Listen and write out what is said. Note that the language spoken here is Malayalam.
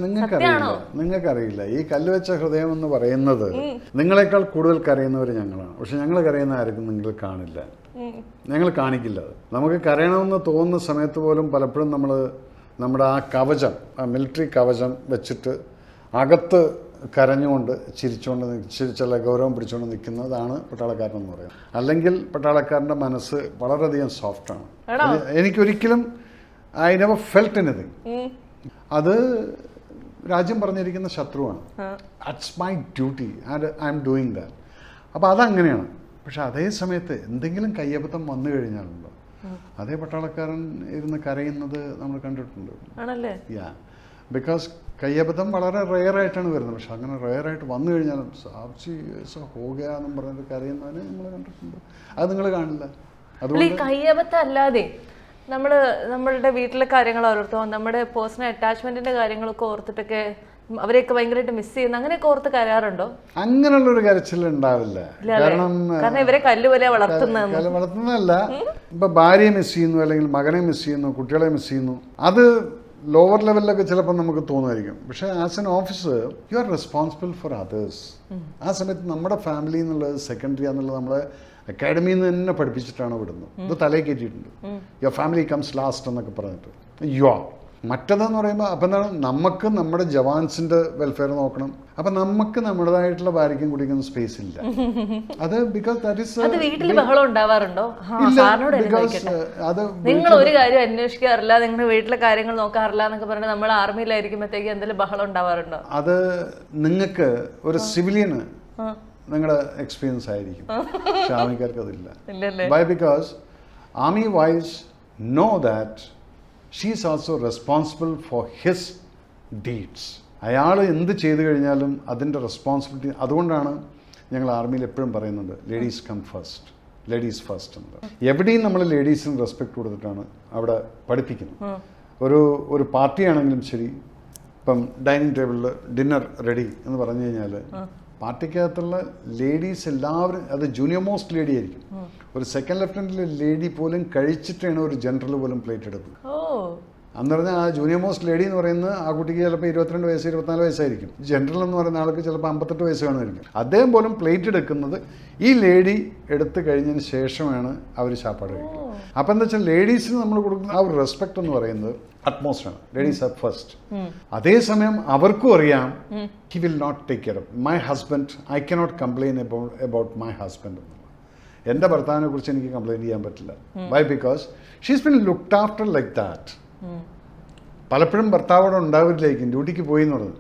നിങ്ങൾക്കറിയില്ല ഈ കല്ലുവെച്ച ഹൃദയം എന്ന് പറയുന്നത് നിങ്ങളെക്കാൾ കൂടുതൽ കരയുന്നവർ ഞങ്ങളാണ്. പക്ഷെ ഞങ്ങൾ കരയുന്ന ആർക്കും നിങ്ങൾ കാണില്ല, ഞങ്ങൾ കാണിക്കില്ല. അത് നമുക്ക് കരയണമെന്ന് തോന്നുന്ന സമയത്ത് പോലും പലപ്പോഴും നമ്മൾ നമ്മുടെ ആ കവചം, ആ മിലിറ്ററി കവചം വെച്ചിട്ട് അകത്ത് കരഞ്ഞുകൊണ്ട് ചിരിച്ചുകൊണ്ട് ചില ഗൗരവം പിടിച്ചുകൊണ്ട് നിൽക്കുന്നതാണ് പട്ടാളക്കാരനെന്ന് പറയുന്നത്. അല്ലെങ്കിൽ പട്ടാളക്കാരൻ്റെ മനസ്സ് വളരെയധികം സോഫ്റ്റാണ്. എനിക്കൊരിക്കലും ഐ നെവർ ഫെൽറ്റ് എനിത്തിങ്. അത് രാജ്യം പറഞ്ഞിരിക്കുന്ന ശത്രുവാണ്. That's my duty and I am doing that. അപ്പോൾ അതങ്ങനെയാണ്. പക്ഷെ അതേ സമയത്ത് എന്തെങ്കിലും കയ്യബദ്ധം വന്നു കഴിഞ്ഞാലുണ്ടോ അതേ പട്ടാളക്കാരൻ ഇരുന്ന് കരയുന്നത് നമ്മൾ കണ്ടിട്ടുണ്ട്. യാ, ബിക്കോസ് കയ്യബദ്ധം വളരെ റെയറായിട്ടാണ് വരുന്നത്. പക്ഷെ അങ്ങനെ റെയറായിട്ട് വന്നു കഴിഞ്ഞാലും സാക്ഷി ഹോഗയാന്നും പറഞ്ഞിട്ട് കരയുന്നതിന് നമ്മൾ കണ്ടിട്ടുണ്ട്. അത് നിങ്ങൾ കാണില്ല. അതുകൊണ്ട് കയ്യബദ്ധം അല്ലാതെ നമ്മളുടെ വീട്ടിലെ കാര്യങ്ങൾ ഓർത്തോ, നമ്മുടെ പേഴ്സണൽ അറ്റാച്ച്മെന്റിന്റെ കാര്യങ്ങളൊക്കെ ഓർത്തിട്ടൊക്കെ അവരെയൊക്കെ ഭയങ്കരമായിട്ട് മിസ് ചെയ്യുന്ന അങ്ങനെയൊക്കെ ഓർത്ത് കരയാറുണ്ടോ? അങ്ങനെയുള്ളൊരു കരച്ചിൽ ഉണ്ടാവില്ല. കാരണം ഇവരെ കല്ലുപോലെ വളർത്തുന്നതല്ല. ഇപ്പൊ ഭാര്യയെ മിസ് ചെയ്യുന്നു, അല്ലെങ്കിൽ മകനെ മിസ് ചെയ്യുന്നു, കുട്ടികളെ മിസ് ചെയ്യുന്നു. അത് ലോവർ ലെവലിലൊക്കെ ചിലപ്പോൾ നമുക്ക് തോന്നുമായിരിക്കും. പക്ഷേ as an officer you are responsible for others. ആ സമയത്ത് നമ്മുടെ ഫാമിലി എന്നുള്ളത് സെക്കൻഡറി എന്നുള്ളത് നമ്മളെ അക്കാഡമിയിൽ നിന്ന് തന്നെ പഠിപ്പിച്ചിട്ടാണ് വിടുന്നത്. ഇത് തലയിൽ കയറ്റിയിട്ടുണ്ട്. യുവർ ഫാമിലി കംസ് ലാസ്റ്റ് എന്നൊക്കെ പറഞ്ഞിട്ട്. മറ്റതെന്ന് പറയുമ്പോൾ അപ്പം എന്താണ്, നമുക്ക് നമ്മുടെ ജവാൻസിന്റെ വെൽഫെയർ നോക്കണം. അപ്പം നമുക്ക് നമ്മുടേതായിട്ടുള്ള ഭാര്യയ്ക്കും കുടിക്കുന്ന സ്പേസ് ഇല്ല. അത് ബിക്കോസ് ദാറ്റ് ഈസ് വീട്ടിൽ ബഹളം ഉണ്ടാവാറുണ്ടോ? അത് നിങ്ങൾ ഒരു കാര്യം അന്വേഷിക്കാറില്ല, നിങ്ങളുടെ വീട്ടിലെ കാര്യങ്ങൾ നോക്കാറില്ല എന്നൊക്കെ പറഞ്ഞാൽ നമ്മൾ ആർമിയിലായിരിക്കുമ്പോഴത്തേക്ക് എന്തെങ്കിലും ബഹളം ഉണ്ടാവാറുണ്ടോ? അത് നിങ്ങൾക്ക് ഒരു സിവിലിയന് നിങ്ങളുടെ എക്സ്പീരിയൻസ് ആയിരിക്കും. പക്ഷെ ആർമിക്കാർക്ക് അതില്ല. Why? Because army wives know that she is also responsible for his deeds. അയാൾ എന്ത് ചെയ്തു കഴിഞ്ഞാലും അതിൻ്റെ റെസ്പോൺസിബിലിറ്റി. അതുകൊണ്ടാണ് ഞങ്ങൾ ആർമിയിൽ എപ്പോഴും പറയുന്നുണ്ട് ladies come first, ladies first എന്നുള്ളത്. എവിടെയും നമ്മൾ ലേഡീസിന് റെസ്പെക്ട് കൊടുത്തിട്ടാണ് അവിടെ പഠിപ്പിക്കുന്നത്. ഒരു പാർട്ടിയാണെങ്കിലും ശരി, ഇപ്പം ഡൈനിങ് ടേബിളിൽ ഡിന്നർ റെഡി എന്ന് പറഞ്ഞു കഴിഞ്ഞാൽ പാർട്ടിക്കകത്തുള്ള ലേഡീസ് എല്ലാവരും, അത് ജൂനിയർ മോസ്റ്റ് ലേഡി ആയിരിക്കും. ഒരു സെക്കൻഡ് ലെഫ്റ്റനന്റിലെ ലേഡി പോലും കഴിച്ചിട്ടാണ് ഒരു ജനറൽ പോലും പ്ലേറ്റ് എടുക്കുന്നത്. അന്ന് പറഞ്ഞാൽ ആ ജൂനിയർ മോസ്റ്റ് ലേഡി എന്ന് പറയുന്നത് ആ കുട്ടിക്ക് ചിലപ്പോൾ 22 വയസ്സ് 24 വയസ്സായിരിക്കും. ജനറൽ എന്ന് പറയുന്ന ആൾക്ക് ചിലപ്പോൾ 58 വയസ്സ് കാണുമായിരിക്കും. അദ്ദേഹം പോലും പ്ലേറ്റ് എടുക്കുന്നത് ഈ ലേഡി എടുത്തു കഴിഞ്ഞതിന് ശേഷമാണ് അവർ ചാപ്പാട് കഴിക്കുന്നത്. അപ്പം എന്താ വെച്ചാൽ ലേഡീസിന് നമ്മൾ കൊടുക്കുന്ന ആ ഒരു റെസ്പെക്ട് എന്ന് പറയുന്നത് അറ്റ്മോസ്ഫിയറാണ്. Ladies R first. അതേസമയം അവർക്കും അറിയാം he will not take care of my husband. I cannot complain about my husband. എൻ്റെ ഭർത്താവിനെ കുറിച്ച് എനിക്ക് കംപ്ലൈൻറ്റ് ചെയ്യാൻ പറ്റില്ല. Why? Because she's been looked after like that. പലപ്പോഴും ഭർത്താവോടെ ഉണ്ടാവില്ലായിരിക്കും, ഡ്യൂട്ടിക്ക് പോയി എന്നുള്ളത്.